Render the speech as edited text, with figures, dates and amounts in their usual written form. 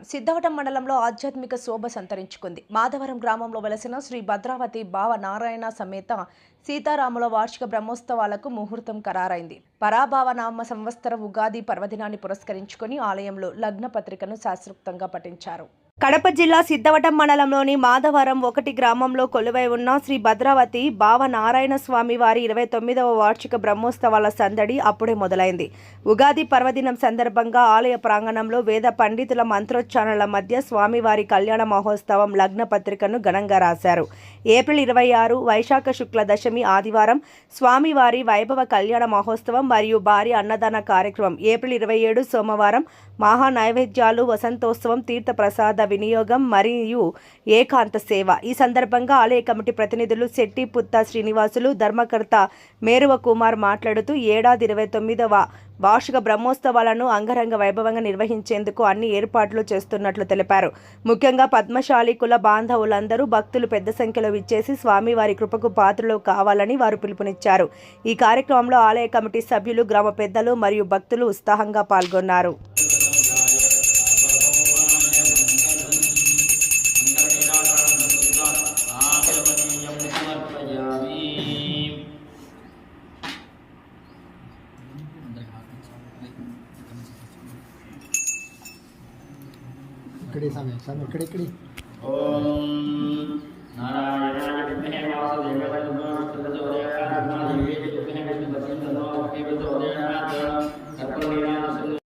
సిద్ధవటం మండలంలో ఆధ్యాత్మిక శోభ సంతరించుకుంది. మాధవరం గ్రామంలో వెలసిన శ్రీ భద్రావతి భావ నారాయణ సమేత సీతారాముల వార్షిక బ్రహ్మోత్సవాలకు ముహూర్తం ఖరారైంది. పరాభావ నామ సంవత్సర ఉగాది పర్వదినాన్ని పురస్కరించుకుని ఆలయంలో లగ్న పత్రికను శాస్త్రోక్తంగా పఠించారు. కడప జిల్లా సిద్ధవటం మండలంలోని మాధవరం 1 గ్రామంలో కొలువై ఉన్న శ్రీ భద్రావతి భావ నారాయణ స్వామి వారి 29వ వార్షిక బ్రహ్మోత్సవాల సందడి అప్పుడే మొదలైంది. ఉగాది పర్వదినం సందర్భంగా ఆలయ ప్రాంగణంలో వేద పండితుల మంత్రోచ్చారణల మధ్య స్వామివారి కళ్యాణ మహోత్సవం లగ్న పత్రికను ఘనంగా రాశారు. ఏప్రిల్ 26 వైశాఖ శుక్ల దశమి ఆదివారం స్వామివారి వైభవ కళ్యాణ మహోత్సవం మరియు భారీ అన్నదాన కార్యక్రమం. ఏప్రిల్ 27 సోమవారం మహా నైవేద్యాలు, వసంతోత్సవం, తీర్థ ప్రసాద వినియోగం మరియు ఏకాంత సేవ. ఈ సందర్భంగా ఆలయ కమిటీ ప్రతినిధులు శెట్టి పుత్త శ్రీనివాసులు, ధర్మకర్త మేరువ కుమార్ మాట్లాడుతూ ఏడాది 29వ వార్షిక బ్రహ్మోత్సవాలను అంగరంగ వైభవంగా నిర్వహించేందుకు అన్ని ఏర్పాట్లు చేస్తున్నట్లు తెలిపారు. ముఖ్యంగా పద్మశాలి కుల బాంధవులందరూ భక్తులు పెద్ద సంఖ్యలో విచ్చేసి స్వామివారి కృపకు పాత్రలు కావాలని వారు పిలుపునిచ్చారు. ఈ కార్యక్రమంలో ఆలయ కమిటీ సభ్యులు, గ్రామ పెద్దలు మరియు భక్తులు ఉత్సాహంగా పాల్గొన్నారు. ओम नारायणाय विद्महे वासुदेवाय धीमहि तन्नो प्रचोदयात्।